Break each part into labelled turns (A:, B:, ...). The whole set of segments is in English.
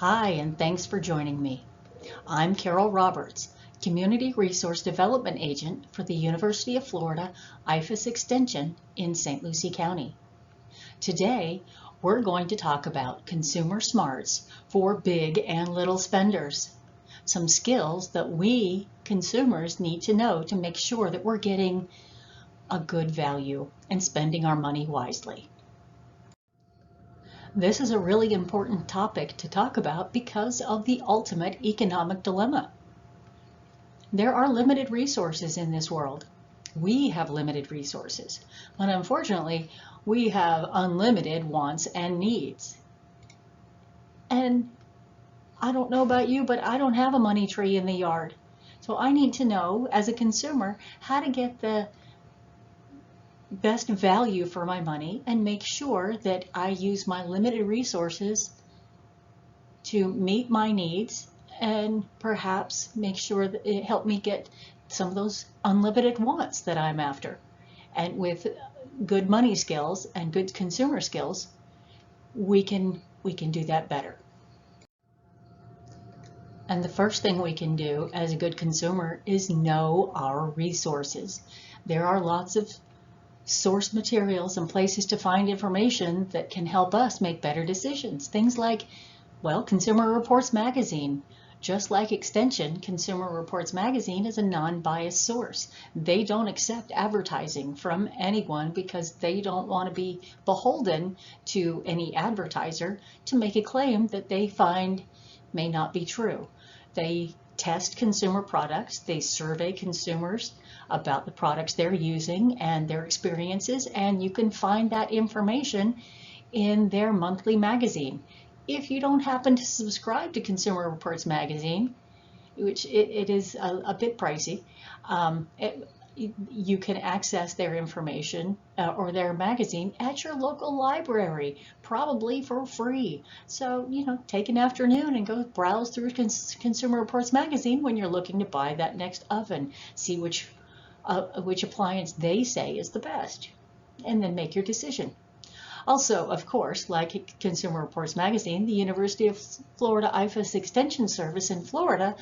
A: Hi, and thanks for joining me. I'm Carol Roberts, Community Resource Development Agent for the University of Florida IFAS Extension in St. Lucie County. Today, we're going to talk about consumer smarts for big and little spenders. Some skills that we consumers need to know to make sure that we're getting a good value and spending our money wisely. This is a really important topic to talk about because of the ultimate economic dilemma. There are limited resources in this world. We have limited resources, but unfortunately, we have unlimited wants and needs. And I don't know about you, but I don't have a money tree in the yard. So I need to know, as a consumer, how to get the best value for my money and make sure that I use my limited resources to meet my needs and perhaps make sure that it helped me get some of those unlimited wants that I'm after. And with good money skills and good consumer skills, we can do that better. And the first thing we can do as a good consumer is know our resources. There are lots of source materials and places to find information that can help us make better decisions. Things like, well, Consumer Reports Magazine. Just like Extension, Consumer Reports Magazine is a non-biased source. They don't accept advertising from anyone because they don't want to be beholden to any advertiser to make a claim that they find may not be true. They test consumer products, they survey consumers about the products they're using and their experiences, and you can find that information in their monthly magazine. If you don't happen to subscribe to Consumer Reports Magazine, which it is a bit pricey, you can access their information or their magazine at your local library, probably for free. So, take an afternoon and go browse through Consumer Reports Magazine when you're looking to buy that next oven. See which appliance they say is the best, and then make your decision. Also, of course, like Consumer Reports Magazine, the University of Florida IFAS Extension Service in Florida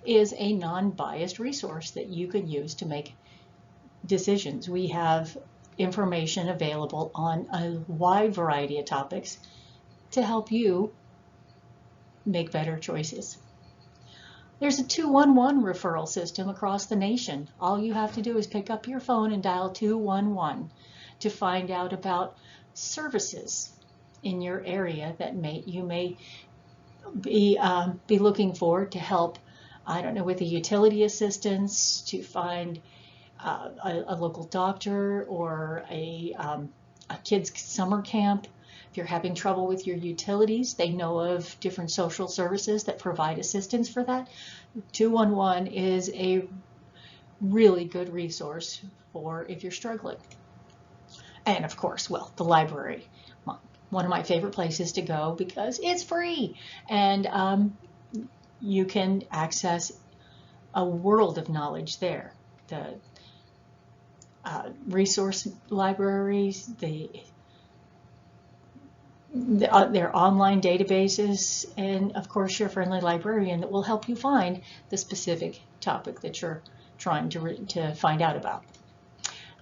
A: is a non-biased resource that you can use to make decisions. We have information available on a wide variety of topics to help you make better choices. There's a 211 referral system across the nation. All you have to do is pick up your phone and dial 211 to find out about services in your area that you may be looking for to help, I don't know, with the utility assistance, to find a local doctor, or a kid's summer camp. If you're having trouble with your utilities, they know of different social services that provide assistance for that. 211 is a really good resource for if you're struggling. And of course, well, the library, one of my favorite places to go because it's free, and you can access a world of knowledge there. The resource libraries, their online databases, and of course your friendly librarian that will help you find the specific topic that you're trying to find out about.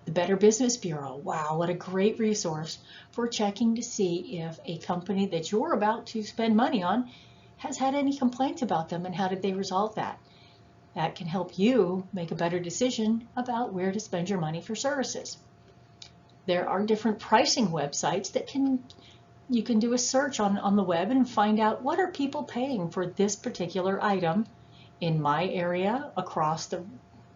A: The Better Business Bureau, wow, what a great resource for checking to see if a company that you're about to spend money on has had any complaints about them and how did they resolve that. That can help you make a better decision about where to spend your money for services. There are different pricing websites that you can do a search on the web and find out what are people paying for this particular item in my area, across the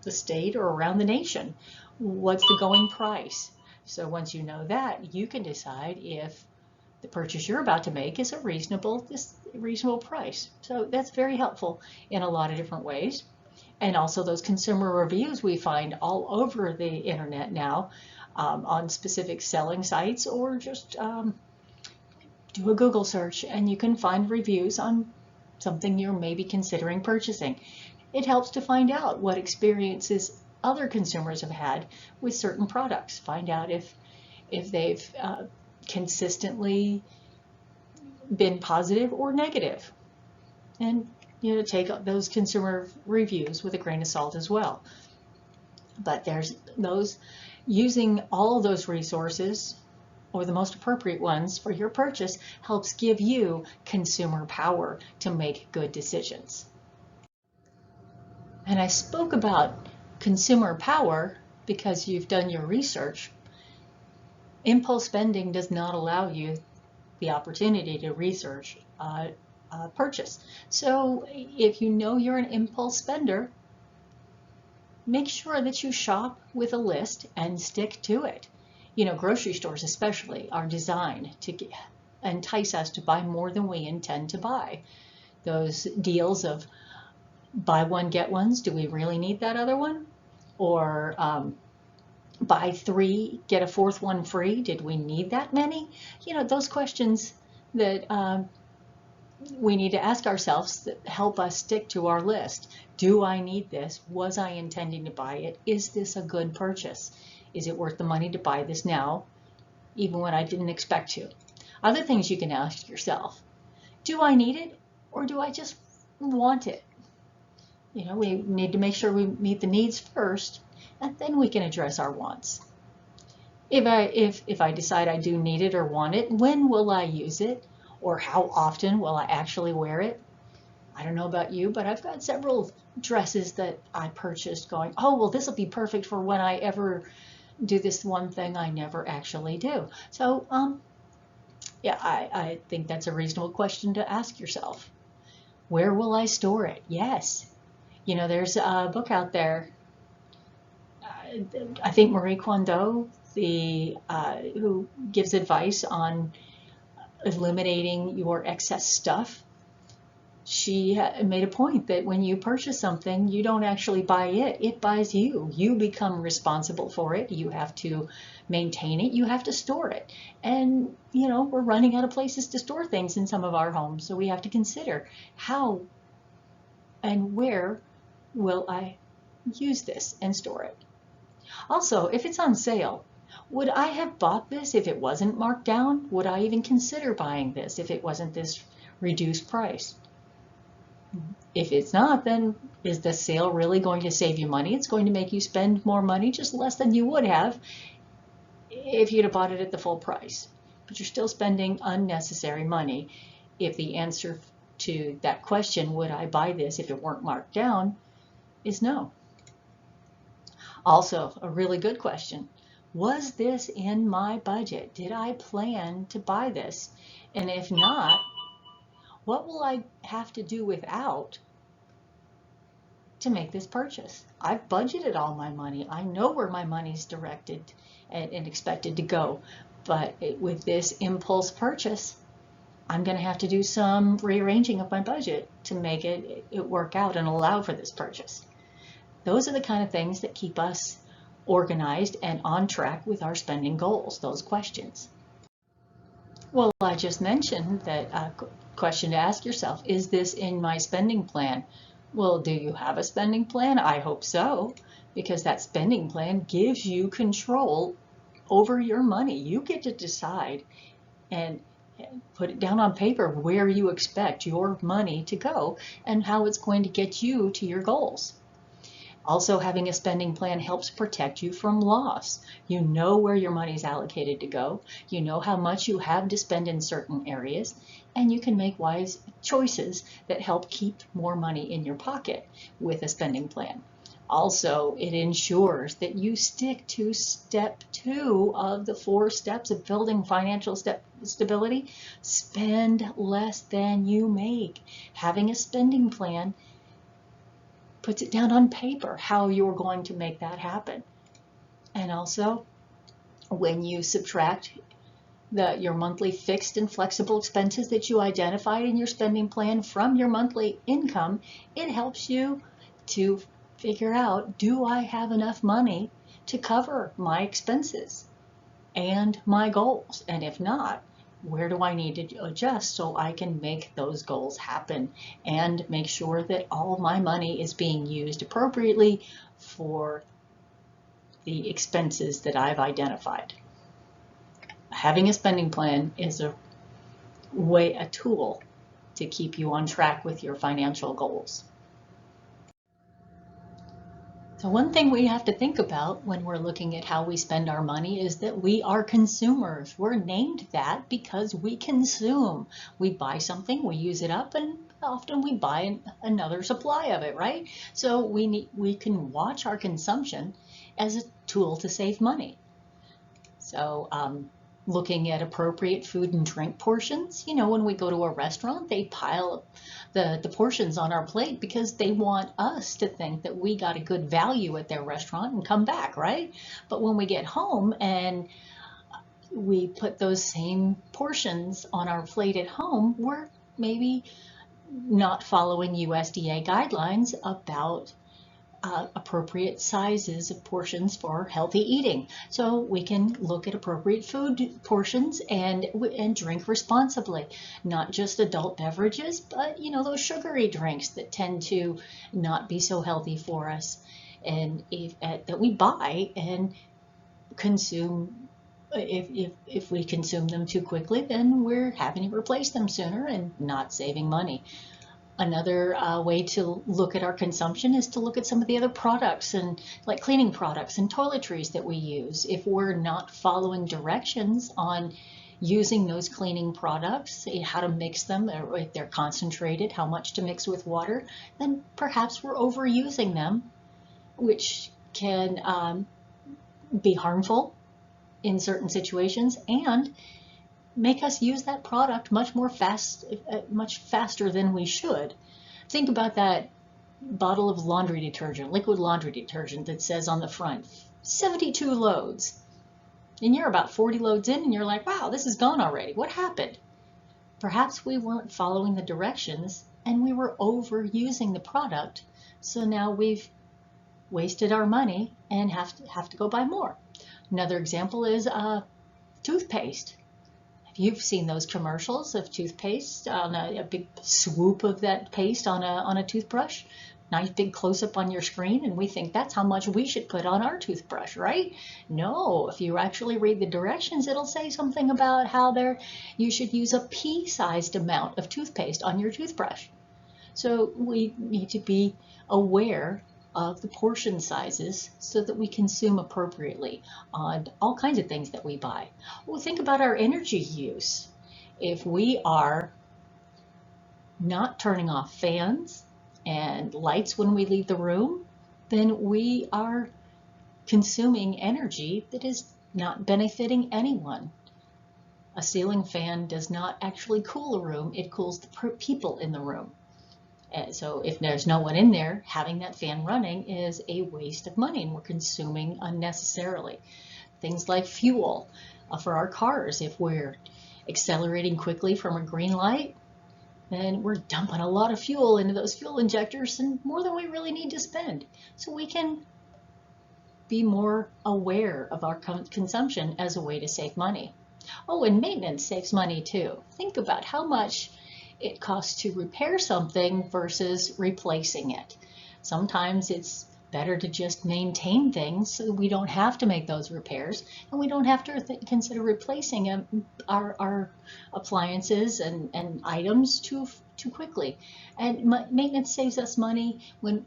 A: state, or around the nation. What's the going price? So once you know that, you can decide if the purchase you're about to make is a reasonable price. So that's very helpful in a lot of different ways. And also those consumer reviews we find all over the internet now, on specific selling sites, or just do a Google search and you can find reviews on something you're maybe considering purchasing. It helps to find out what experiences other consumers have had with certain products. Find out if they've consistently been positive or negative. And take those consumer reviews with a grain of salt as well. But there's those using all of those resources, or the most appropriate ones for your purchase, helps give you consumer power to make good decisions. And I spoke about consumer power because you've done your research. Impulse spending does not allow you the opportunity to research purchase. So if you know you're an impulse spender, make sure that you shop with a list and stick to it. Grocery stores especially are designed to entice us to buy more than we intend to buy. Those deals of buy one, get ones, do we really need that other one? Or buy three, get a fourth one free, did we need that many? Those questions that we need to ask ourselves that help us stick to our list. Do I need this? Was I intending to buy it? Is this a good purchase? Is it worth the money to buy this now, even when I didn't expect to? Other things you can ask yourself. Do I need it, or do I just want it? We need to make sure we meet the needs first, and then we can address our wants. If I decide I do need it or want it, when will I use it? Or how often will I actually wear it? I don't know about you, but I've got several dresses that I purchased going, oh, well, this will be perfect for when I ever do this one thing I never actually do. So, yeah, I think that's a reasonable question to ask yourself. Where will I store it? Yes. There's a book out there, I think Marie Kondo, who gives advice on eliminating your excess stuff. She made a point that when you purchase something, you don't actually buy it, it buys you. You become responsible for it. You have to maintain it. You have to store it. And, we're running out of places to store things in some of our homes. So we have to consider how and where will I use this and store it. Also, if it's on sale, would I have bought this if it wasn't marked down? Would I even consider buying this if it wasn't this reduced price? If it's not, then is the sale really going to save you money? It's going to make you spend more money, just less than you would have if you'd have bought it at the full price. But you're still spending unnecessary money if the answer to that question, would I buy this if it weren't marked down, is no. Also, a really good question. Was this in my budget? Did I plan to buy this? And if not, what will I have to do without to make this purchase? I've budgeted all my money. I know where my money's directed and expected to go. But with this impulse purchase, I'm going to have to do some rearranging of my budget to make it work out and allow for this purchase. Those are the kind of things that keep us organized and on track with our spending goals, those questions. Well, I just mentioned that question to ask yourself, is this in my spending plan? Well, do you have a spending plan? I hope so, because that spending plan gives you control over your money. You get to decide and put it down on paper where you expect your money to go and how it's going to get you to your goals. Also, having a spending plan helps protect you from loss. You know where your money is allocated to go. You know how much you have to spend in certain areas, and you can make wise choices that help keep more money in your pocket with a spending plan. Also, it ensures that you stick to step 2 of the 4 steps of building financial stability. Spend less than you make. Having a spending plan puts it down on paper how you're going to make that happen. And also, when you subtract your monthly fixed and flexible expenses that you identified in your spending plan from your monthly income, it helps you to figure out, do I have enough money to cover my expenses and my goals? And if not, where do I need to adjust so I can make those goals happen and make sure that all of my money is being used appropriately for the expenses that I've identified? Having a spending plan is a tool to keep you on track with your financial goals. So one thing we have to think about when we're looking at how we spend our money is that we are consumers. We're named that because we consume. We buy something, we use it up, and often we buy another supply of it, right? So we can watch our consumption as a tool to save money. So looking at appropriate food and drink portions. You know, when we go to a restaurant, they pile the portions on our plate because they want us to think that we got a good value at their restaurant and come back, right? But when we get home and we put those same portions on our plate at home, we're maybe not following USDA guidelines about appropriate sizes of portions for healthy eating. So we can look at appropriate food portions and drink responsibly, not just adult beverages, but you know, those sugary drinks that tend to not be so healthy for us, and that we buy and consume. If we consume them too quickly, then we're having to replace them sooner and not saving money. Another way to look at our consumption is to look at some of the other products, and like cleaning products and toiletries that we use. If we're not following directions on using those cleaning products, how to mix them, or if they're concentrated, how much to mix with water, then perhaps we're overusing them, which can be harmful in certain situations and make us use that product much faster than we should. Think about that bottle of laundry detergent, liquid laundry detergent, that says on the front 72 loads, and you're about 40 loads in and you're like, wow, this is gone already. What happened? Perhaps we weren't following the directions and we were overusing the product, so now we've wasted our money and have to go buy more. Another example is toothpaste. You've seen those commercials of toothpaste on a big swoop of that paste on a toothbrush. Nice big close-up on your screen, and we think that's how much we should put on our toothbrush, right? No, if you actually read the directions, it'll say something about how you should use a pea-sized amount of toothpaste on your toothbrush. So we need to be aware of the portion sizes so that we consume appropriately on all kinds of things that we buy. Well, think about our energy use. If we are not turning off fans and lights when we leave the room, then we are consuming energy that is not benefiting anyone. A ceiling fan does not actually cool a room, it cools the people in the room. So if there's no one in there, having that fan running is a waste of money, and we're consuming unnecessarily. Things like fuel for our cars. If we're accelerating quickly from a green light, then we're dumping a lot of fuel into those fuel injectors, and more than we really need to spend. So we can be more aware of our consumption as a way to save money. Oh, and maintenance saves money too. Think about how much it costs to repair something versus replacing it. Sometimes it's better to just maintain things so we don't have to make those repairs, and we don't have to consider replacing our appliances and items too quickly. And maintenance saves us money when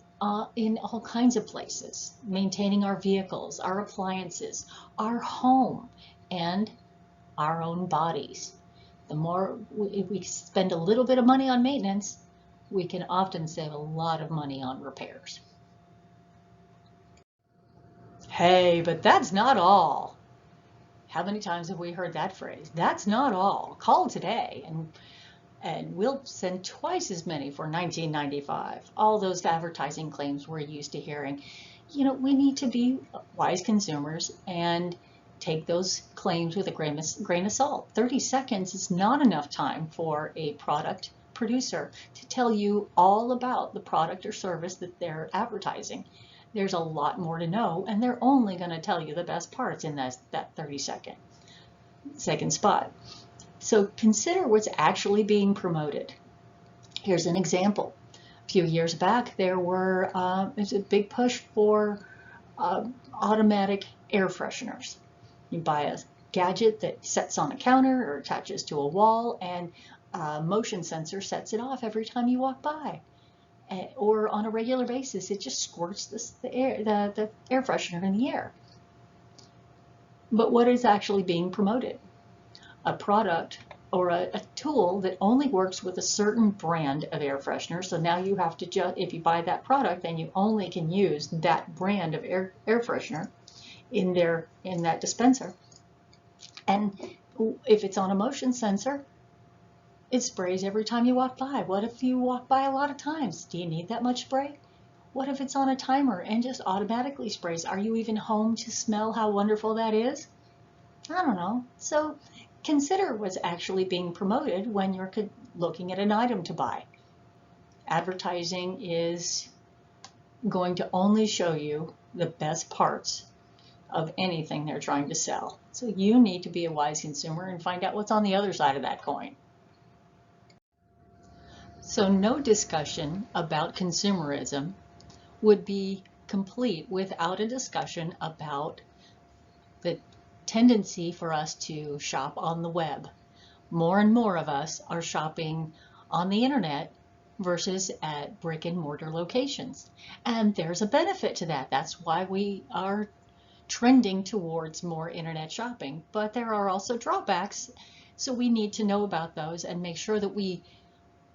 A: in all kinds of places, maintaining our vehicles, our appliances, our home, and our own bodies. The more if we spend a little bit of money on maintenance, we can often save a lot of money on repairs. Hey, but that's not all. How many times have we heard that phrase? That's not all. Call today and we'll send twice as many for $19.95. All those advertising claims we're used to hearing. You know, we need to be wise consumers and take those claims with a grain of salt. 30 seconds is not enough time for a product producer to tell you all about the product or service that they're advertising. There's a lot more to know, and they're only going to tell you the best parts in that 30-second spot. So consider what's actually being promoted. Here's an example. A few years back, there was a big push for automatic air fresheners. You buy a gadget that sets on a counter or attaches to a wall, and motion sensor sets it off every time you walk by. Or on a regular basis, it just squirts the air freshener in the air. But what is actually being promoted? A product or a tool that only works with a certain brand of air freshener. So now you have to if you buy that product, then you only can use that brand of air freshener in that dispenser. And if it's on a motion sensor, it sprays every time you walk by. What if you walk by a lot of times? Do you need that much spray? What if it's on a timer and just automatically sprays? Are you even home to smell how wonderful that is? I don't know. So consider what's actually being promoted when you're looking at an item to buy. Advertising is going to only show you the best parts of anything they're trying to sell. So you need to be a wise consumer and find out what's on the other side of that coin. So no discussion about consumerism would be complete without a discussion about the tendency for us to shop on the web. More and more of us are shopping on the internet versus at brick and mortar locations. And there's a benefit to that. That's why we are trending towards more internet shopping. But there are also drawbacks, so we need to know about those and make sure that we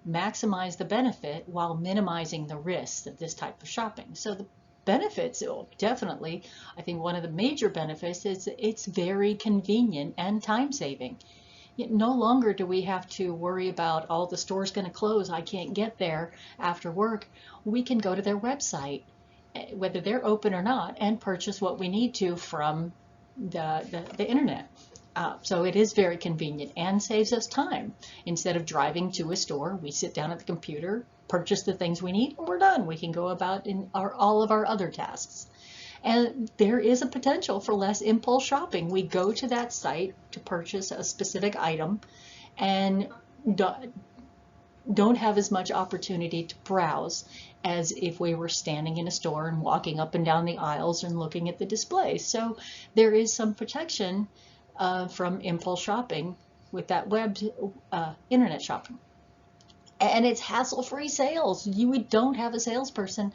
A: maximize the benefit while minimizing the risks of this type of shopping. So the benefits, definitely, I think one of the major benefits is it's very convenient and time-saving. No longer do we have to worry about, oh, the store's going to close, I can't get there after work. We can go to their website, whether they're open or not, and purchase what we need to from the internet. So it is very convenient and saves us time. Instead of driving to a store, we sit down at the computer, purchase the things we need, and we're done. We can go about in all of our other tasks. And there is a potential for less impulse shopping. We go to that site to purchase a specific item and don't have as much opportunity to browse as if we were standing in a store and walking up and down the aisles and looking at the displays. So there is some protection from impulse shopping with that internet shopping. And it's hassle-free sales. You don't have a salesperson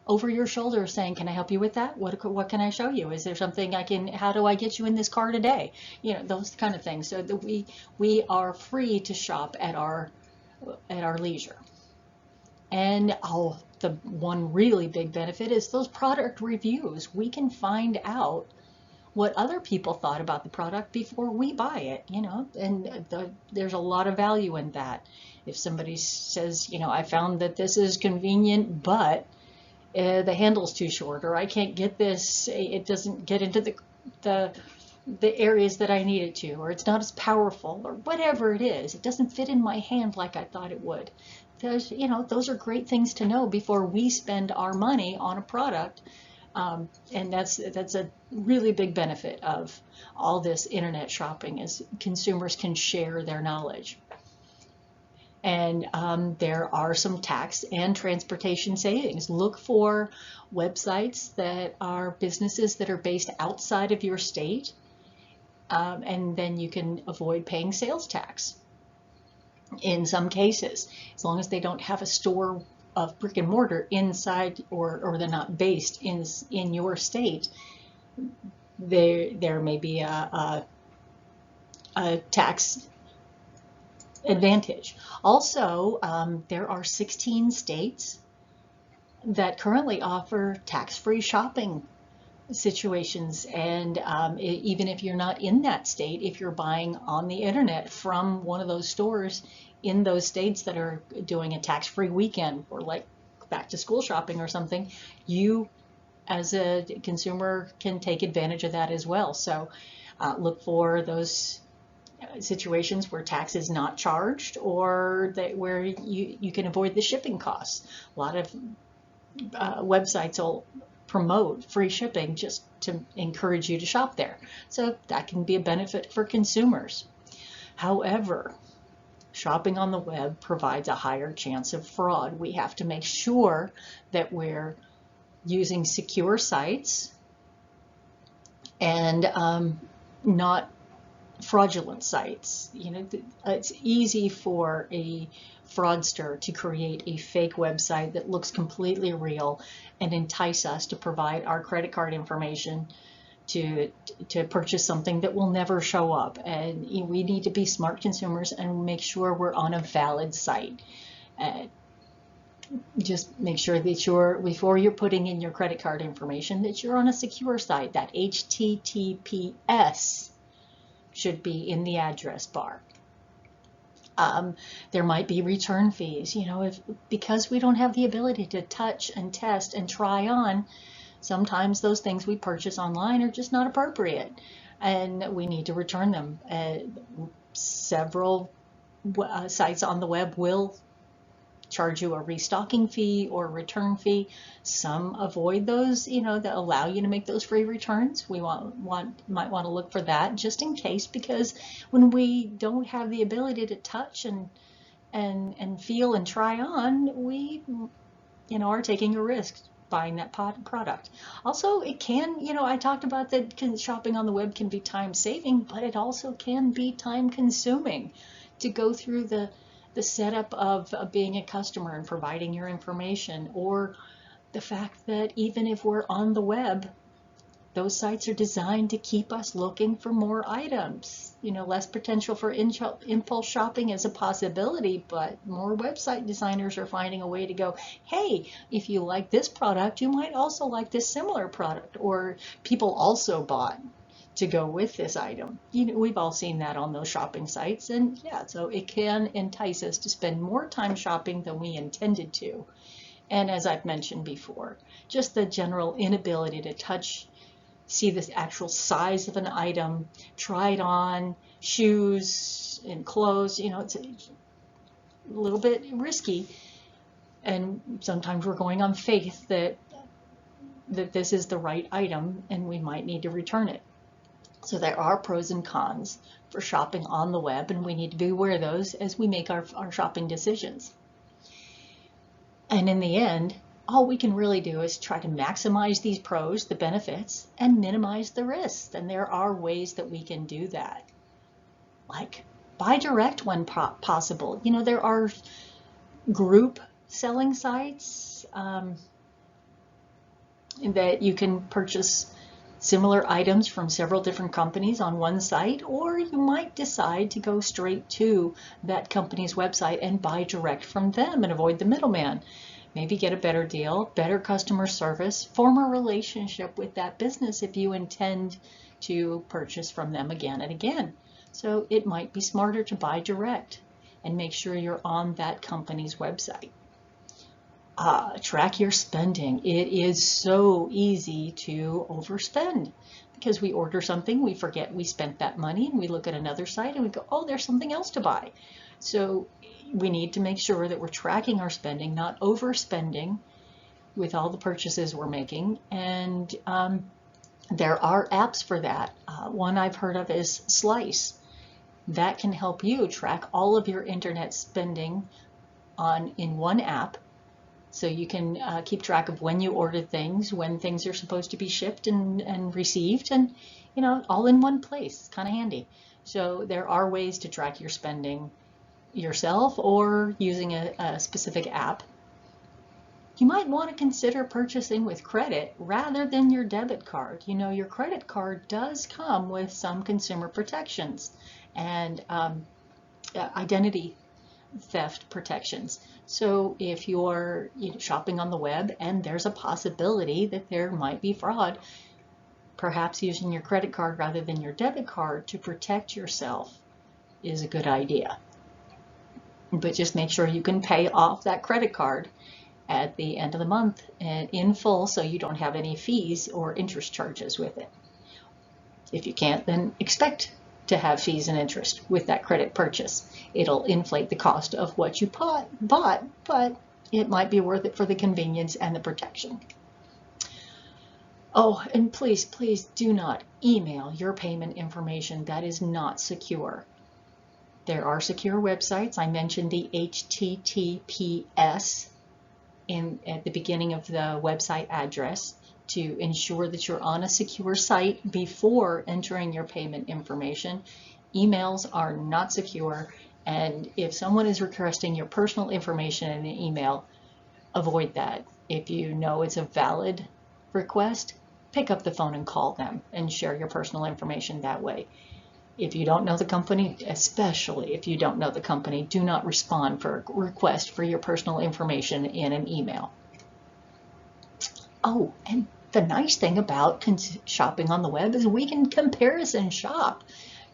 A: over your shoulder saying, can I help you with that? What can I show you? Is there something how do I get you in this car today? Those kind of things. So that we are free to shop at our leisure. And the one really big benefit is those product reviews. We can find out what other people thought about the product before we buy it, and there's a lot of value in that. If somebody says, I found that this is convenient, but the handle's too short, or I can't get this, it doesn't get into the areas that I need it to, or it's not as powerful, or whatever it is, it doesn't fit in my hand like I thought it would. Those are great things to know before we spend our money on a product. And that's a really big benefit of all this internet shopping, is consumers can share their knowledge. And there are some tax and transportation savings. Look for websites that are businesses that are based outside of your state, and then you can avoid paying sales tax in some cases, as long as they don't have a store of brick and mortar inside, or they're not based in your state. There may be a tax advantage. Also, there are 16 states that currently offer tax-free shopping situations, and even if you're not in that state, if you're buying on the internet from one of those stores in those states that are doing a tax-free weekend, or like back to school shopping or something, you as a consumer can take advantage of that as well. So look for those situations where tax is not charged, or where you can avoid the shipping costs. A lot of websites will promote free shipping just to encourage you to shop there. So that can be a benefit for consumers. However, shopping on the web provides a higher chance of fraud. We have to make sure that we're using secure sites and not fraudulent sites. It's easy for a fraudster to create a fake website that looks completely real and entice us to provide our credit card information to purchase something that will never show up. And we need to be smart consumers and make sure we're on a valid site. Just make sure that before you're putting in your credit card information, that you're on a secure site. That HTTPS should be in the address bar. There might be return fees, because we don't have the ability to touch and test and try on. Sometimes those things we purchase online are just not appropriate, and we need to return them. Several sites on the web will charge you a restocking fee or return fee. Some avoid those, that allow you to make those free returns. We might want to look for that just in case, because when we don't have the ability to touch and feel and try on, we are taking a risk buying that product. Also, it can, I talked about that shopping on the web can be time saving, but it also can be time consuming to go through the setup of being a customer and providing your information, or the fact that even if we're on the web, those sites are designed to keep us looking for more items. Less potential for impulse shopping is a possibility, but more website designers are finding a way to go, hey, if you like this product, you might also like this similar product, or people also bought to go with this item. We've all seen that on those shopping sites, and yeah, so it can entice us to spend more time shopping than we intended to. And as I've mentioned before, just the general inability to touch, see the actual size of an item, try it on, shoes and clothes, it's a little bit risky. And sometimes we're going on faith that this is the right item and we might need to return it. So there are pros and cons for shopping on the web, and we need to be aware of those as we make our shopping decisions. And in the end, all we can really do is try to maximize these pros, the benefits, and minimize the risks. And there are ways that we can do that. Like buy direct when possible. There are group selling sites that you can purchase similar items from several different companies on one site, or you might decide to go straight to that company's website and buy direct from them and avoid the middleman. Maybe get a better deal, better customer service, form a relationship with that business if you intend to purchase from them again and again. So it might be smarter to buy direct and make sure you're on that company's website. Track your spending. It is so easy to overspend because we order something, we forget we spent that money, and we look at another site and we go, oh, there's something else to buy. So we need to make sure that we're tracking our spending, not overspending with all the purchases we're making. And there are apps for that. One I've heard of is Slice. That can help you track all of your internet spending in one app. So you can keep track of when you ordered things, when things are supposed to be shipped and received, and all in one place. It's kind of handy. So there are ways to track your spending yourself or using a specific app. You might want to consider purchasing with credit rather than your debit card. Your credit card does come with some consumer protections and identity theft protections. So if you're shopping on the web and there's a possibility that there might be fraud, perhaps using your credit card rather than your debit card to protect yourself is a good idea. But just make sure you can pay off that credit card at the end of the month and in full, so you don't have any fees or interest charges with it. If you can't, then expect to have fees and interest with that credit purchase. It'll inflate the cost of what you bought, but it might be worth it for the convenience and the protection. Oh, and please do not email your payment information. That is not secure. There are secure websites. I mentioned the HTTPS at the beginning of the website address to ensure that you're on a secure site before entering your payment information. Emails are not secure, and if someone is requesting your personal information in an email, avoid that. If you know it's a valid request, pick up the phone and call them and share your personal information that way. If you don't know the company, especially if you don't know the company, do not respond for a request for your personal information in an email. Oh, and the nice thing about shopping on the web is we can comparison shop.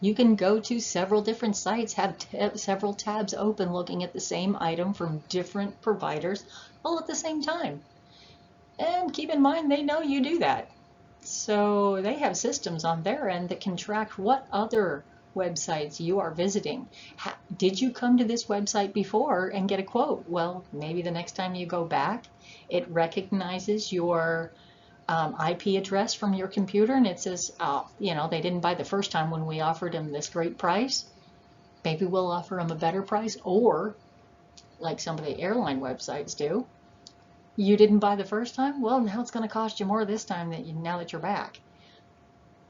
A: You can go to several different sites, have several tabs open looking at the same item from different providers all at the same time. And keep in mind, they know you do that. So they have systems on their end that can track what other websites you are visiting. Did you come to this website before and get a quote? Well, maybe the next time you go back, it recognizes your IP address from your computer and it says, oh, you know, they didn't buy the first time when we offered them this great price. Maybe we'll offer them a better price, or like some of the airline websites do, you didn't buy the first time? Well, now it's going to cost you more this time now that you're back.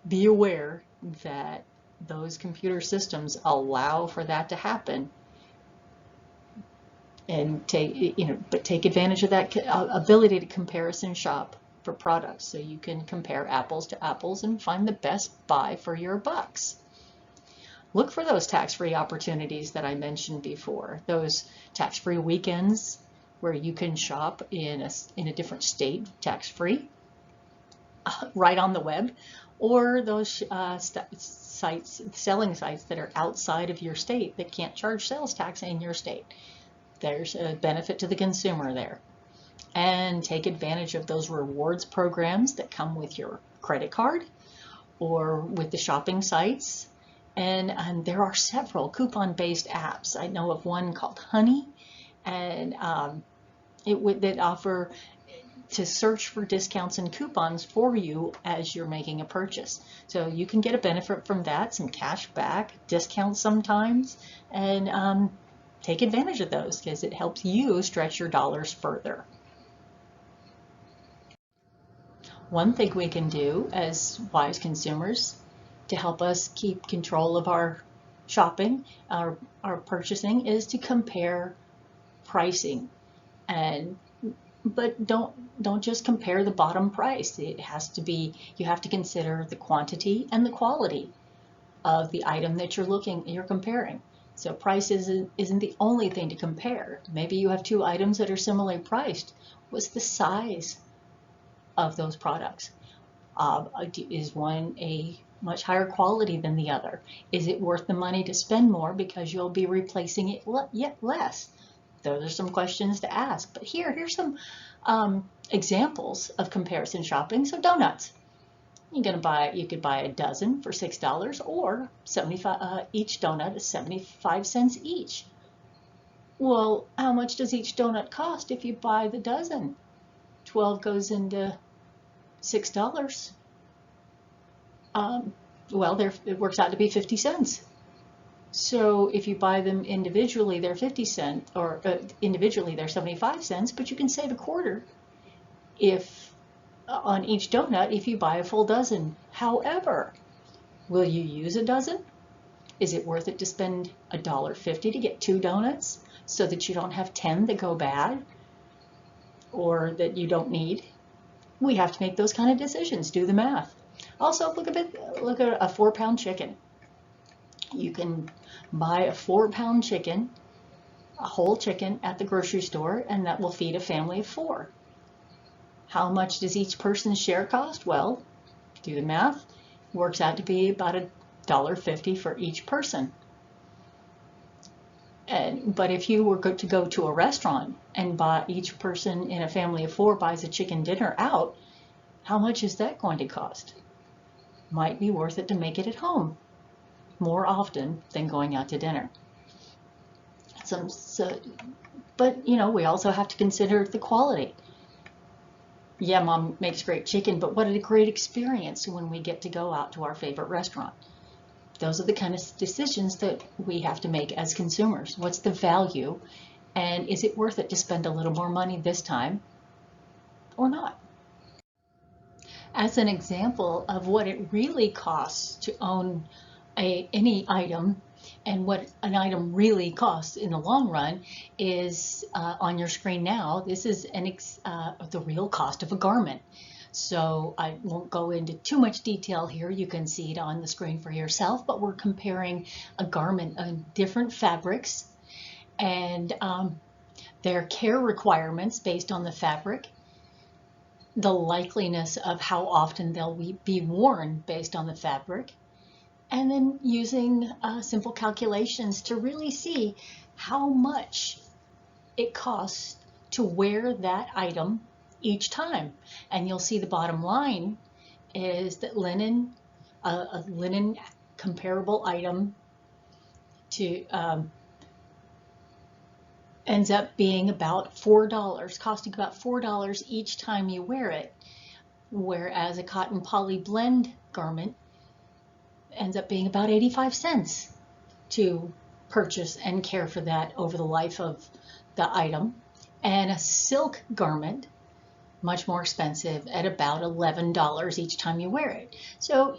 A: Be aware that those computer systems allow for that to happen, and take advantage of that ability to comparison shop for products, so you can compare apples to apples and find the best buy for your bucks. Look for those tax-free opportunities that I mentioned before, those tax-free weekends where you can shop in a different state tax-free, right on the web, or those sites, selling sites that are outside of your state that can't charge sales tax in your state. There's a benefit to the consumer there. And take advantage of those rewards programs that come with your credit card or with the shopping sites. And there are several coupon-based apps. I know of one called Honey, and that offer to search for discounts and coupons for you as you're making a purchase. So you can get a benefit from that, some cash back, discounts sometimes, and take advantage of those because it helps you stretch your dollars further. One thing we can do as wise consumers to help us keep control of our shopping, our purchasing, is to compare pricing. But don't just compare the bottom price. It has to be, you have to consider the quantity and the quality of the item that you're comparing. So price isn't the only thing to compare. Maybe you have two items that are similarly priced. What's the size of those products? Is one a much higher quality than the other? Is it worth the money to spend more because you'll be replacing it yet less? Those are some questions to ask. But here's some examples of comparison shopping. So donuts. You could buy a dozen for $6, or 75 each donut is 75 cents each. Well, how much does each donut cost if you buy the dozen? 12 goes into $6. Well, it works out to be 50 cents. So if you buy them individually, they're 50 cents, or individually they're 75 cents, but you can save a quarter on each donut if you buy a full dozen. However, will you use a dozen? Is it worth it to spend $1.50 to get 2 donuts so that you don't have 10 that go bad or that you don't need? We have to make those kind of decisions. Do the math. Also, look at a 4-pound chicken. You can buy a 4-pound chicken, a whole chicken, at the grocery store, and that will feed a family of 4. How much does each person's share cost? Well, do the math. Works out to be about $1.50 for each person. But if you were to go to a restaurant and buy, each person in a family of 4 buys a chicken dinner out, how much is that going to cost? Might be worth it to make it at home more often than going out to dinner. But we also have to consider the quality. Yeah, Mom makes great chicken, but what a great experience when we get to go out to our favorite restaurant. Those are the kind of decisions that we have to make as consumers. What's the value, and is it worth it to spend a little more money this time or not? As an example of what it really costs to own any item and what an item really costs in the long run is on your screen now. This is the real cost of a garment. So I won't go into too much detail here. You can see it on the screen for yourself, but we're comparing a garment on different fabrics and their care requirements based on the fabric, the likeliness of how often they'll be worn based on the fabric, and then using simple calculations to really see how much it costs to wear that item each time. And you'll see the bottom line is that a linen comparable item to ends up being about $4, costing about $4 each time you wear it, whereas a cotton poly blend garment ends up being about 85 cents to purchase and care for that over the life of the item. And a silk garment, much more expensive at about $11 each time you wear it. So,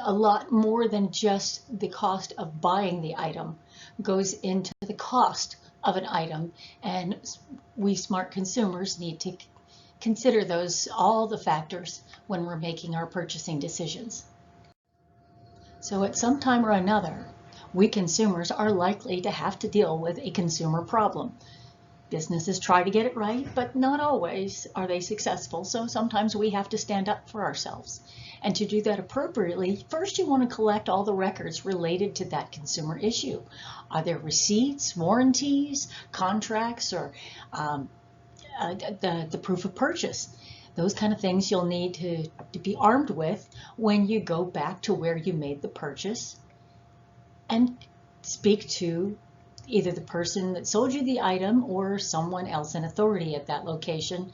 A: a lot more than just the cost of buying the item goes into the cost of an item, and we smart consumers need to consider all the factors when we're making our purchasing decisions. So at some time or another, we consumers are likely to have to deal with a consumer problem. Businesses try to get it right, but not always are they successful, so sometimes we have to stand up for ourselves. And to do that appropriately, first you want to collect all the records related to that consumer issue. Are there receipts, warranties, contracts, or the proof of purchase? Those kind of things you'll need to be armed with when you go back to where you made the purchase and speak to either the person that sold you the item or someone else in authority at that location.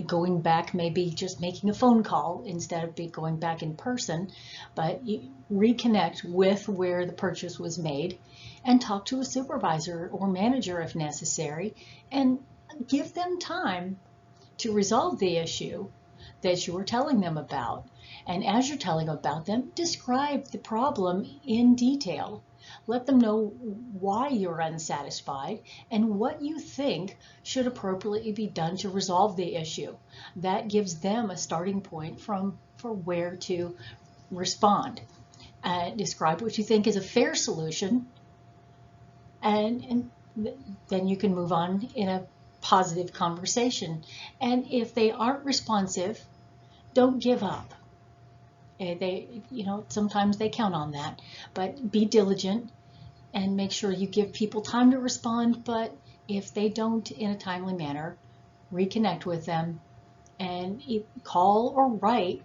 A: Going back, maybe just making a phone call instead of going back in person, but you reconnect with where the purchase was made and talk to a supervisor or manager if necessary, and give them time to resolve the issue that you were telling them about. And as you're telling about them, describe the problem in detail. Let them know why you're unsatisfied and what you think should appropriately be done to resolve the issue. That gives them a starting point for where to respond. Describe what you think is a fair solution, and then you can move on in a positive conversation. And if they aren't responsive, don't give up. Sometimes they count on that, but be diligent and make sure you give people time to respond. But if they don't in a timely manner, reconnect with them and call or write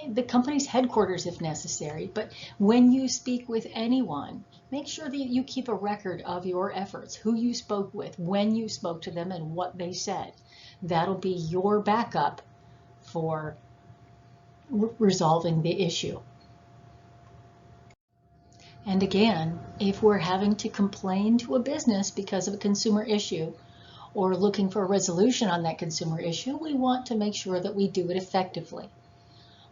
A: the company's headquarters if necessary. But when you speak with anyone, make sure that you keep a record of your efforts, who you spoke with, when you spoke to them, and what they said. That'll be your backup for resolving the issue. And again, if we're having to complain to a business because of a consumer issue or looking for a resolution on that consumer issue, we want to make sure that we do it effectively.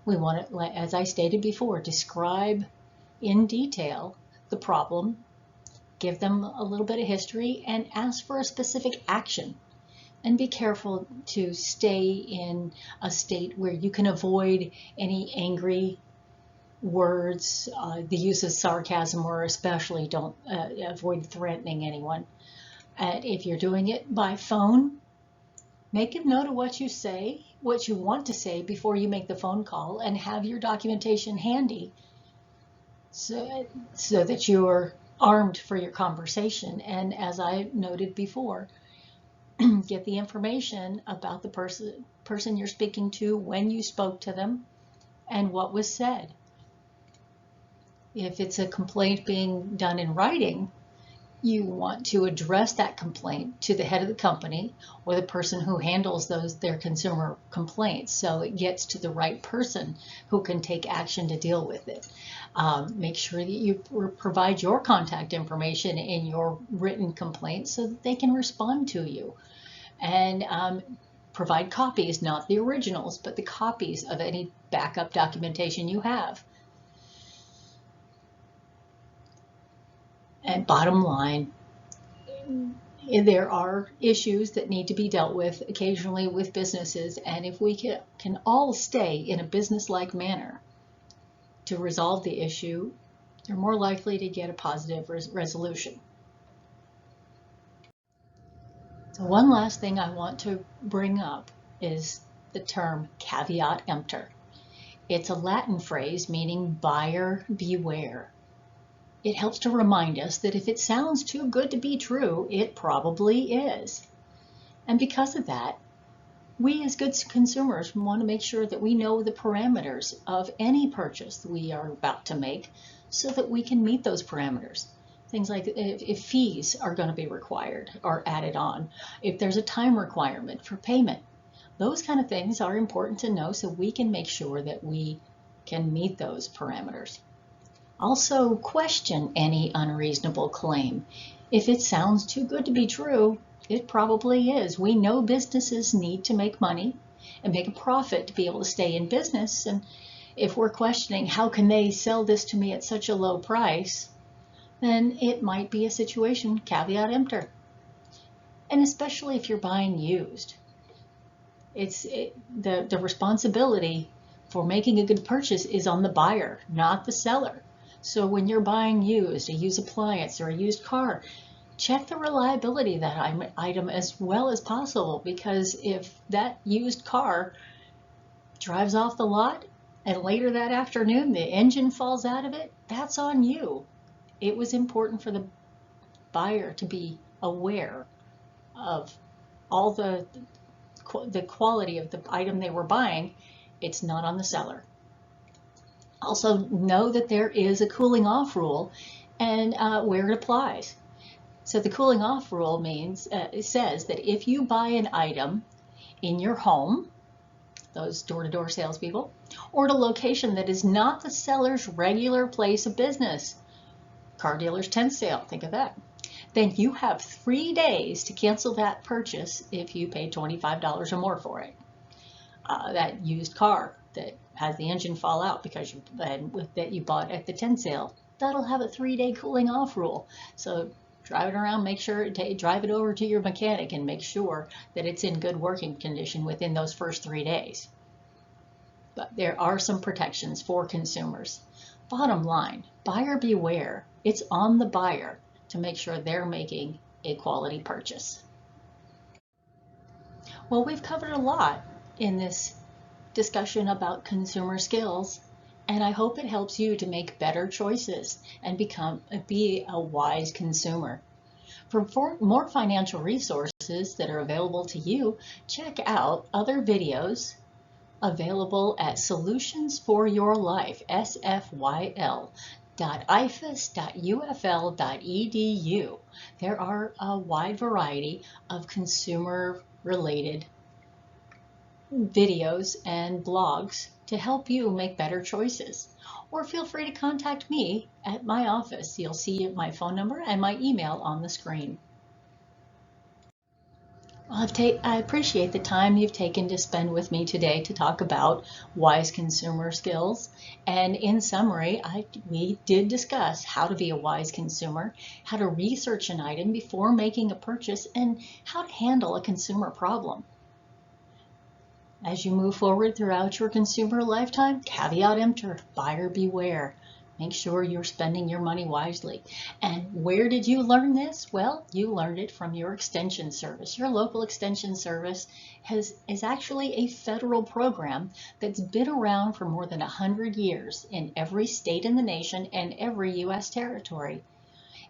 A: We want to, as I stated before, describe in detail the problem, give them a little bit of history, and ask for a specific action. And be careful to stay in a state where you can avoid any angry words, the use of sarcasm, or especially don't avoid threatening anyone. And if you're doing it by phone, make a note of what you say, what you want to say before you make the phone call, and have your documentation handy so that you're armed for your conversation. And as I noted before, get the information about the person you're speaking to, when you spoke to them, and what was said. If it's a complaint being done in writing, you want to address that complaint to the head of the company or the person who handles their consumer complaints, so it gets to the right person who can take action to deal with it. Make sure that you provide your contact information in your written complaint so that they can respond to you. And provide copies, not the originals, but the copies of any backup documentation you have. And bottom line, there are issues that need to be dealt with occasionally with businesses, and if we can all stay in a business-like manner to resolve the issue, you're more likely to get a positive resolution. So one last thing I want to bring up is the term caveat emptor. It's a Latin phrase meaning buyer beware. It helps to remind us that if it sounds too good to be true, it probably is. And because of that, we as good consumers want to make sure that we know the parameters of any purchase we are about to make so that we can meet those parameters. Things like if fees are going to be required or added on, if there's a time requirement for payment. Those kind of things are important to know so we can make sure that we can meet those parameters. Also, question any unreasonable claim. If it sounds too good to be true, it probably is. We know businesses need to make money and make a profit to be able to stay in business. And if we're questioning how can they sell this to me at such a low price, then it might be a situation, caveat emptor. And especially if you're buying used. The responsibility for making a good purchase is on the buyer, not the seller. So when you're buying used, a used appliance or a used car, check the reliability of that item as well as possible, because if that used car drives off the lot and later that afternoon the engine falls out of it, that's on you. It was important for the buyer to be aware of all the quality of the item they were buying. It's not on the seller. Also know that there is a cooling off rule and where it applies. So the cooling off rule means, it says that if you buy an item in your home, those door-to-door salespeople, or at a location that is not the seller's regular place of business, car dealer's tent sale, think of that, then you have 3 days to cancel that purchase if you paid $25 or more for it. That used car that has the engine fall out because that you bought at the tent sale, that'll have a 3-day cooling off rule. So drive it around, make sure, drive it over to your mechanic and make sure that it's in good working condition within those first 3 days. But there are some protections for consumers. Bottom line, buyer beware. It's on the buyer to make sure they're making a quality purchase. Well, we've covered a lot in this discussion about consumer skills, and I hope it helps you to make better choices and be a wise consumer. For more financial resources that are available to you, check out other videos available at Solutions for Your Life, sfyl.ifas.ufl.edu. There are a wide variety of consumer-related videos and blogs to help you make better choices. Or feel free to contact me at my office. You'll see my phone number and my email on the screen. I appreciate the time you've taken to spend with me today to talk about wise consumer skills. And in summary, we did discuss how to be a wise consumer, how to research an item before making a purchase, and how to handle a consumer problem. As you move forward throughout your consumer lifetime, caveat emptor, buyer beware. Make sure you're spending your money wisely. And where did you learn this? Well, you learned it from your extension service. Your local extension service is actually a federal program that's been around for more than 100 years in every state in the nation and every U.S. territory.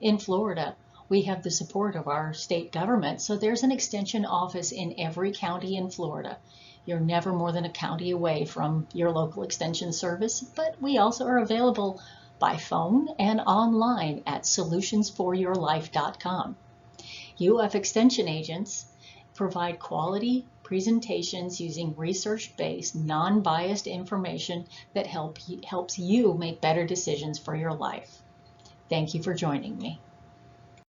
A: In Florida, we have the support of our state government, so there's an extension office in every county in Florida. You're never more than a county away from your local extension service, but we also are available by phone and online at solutionsforyourlife.com. UF Extension agents provide quality presentations using research-based, non-biased information that helps you make better decisions for your life. Thank you for joining me.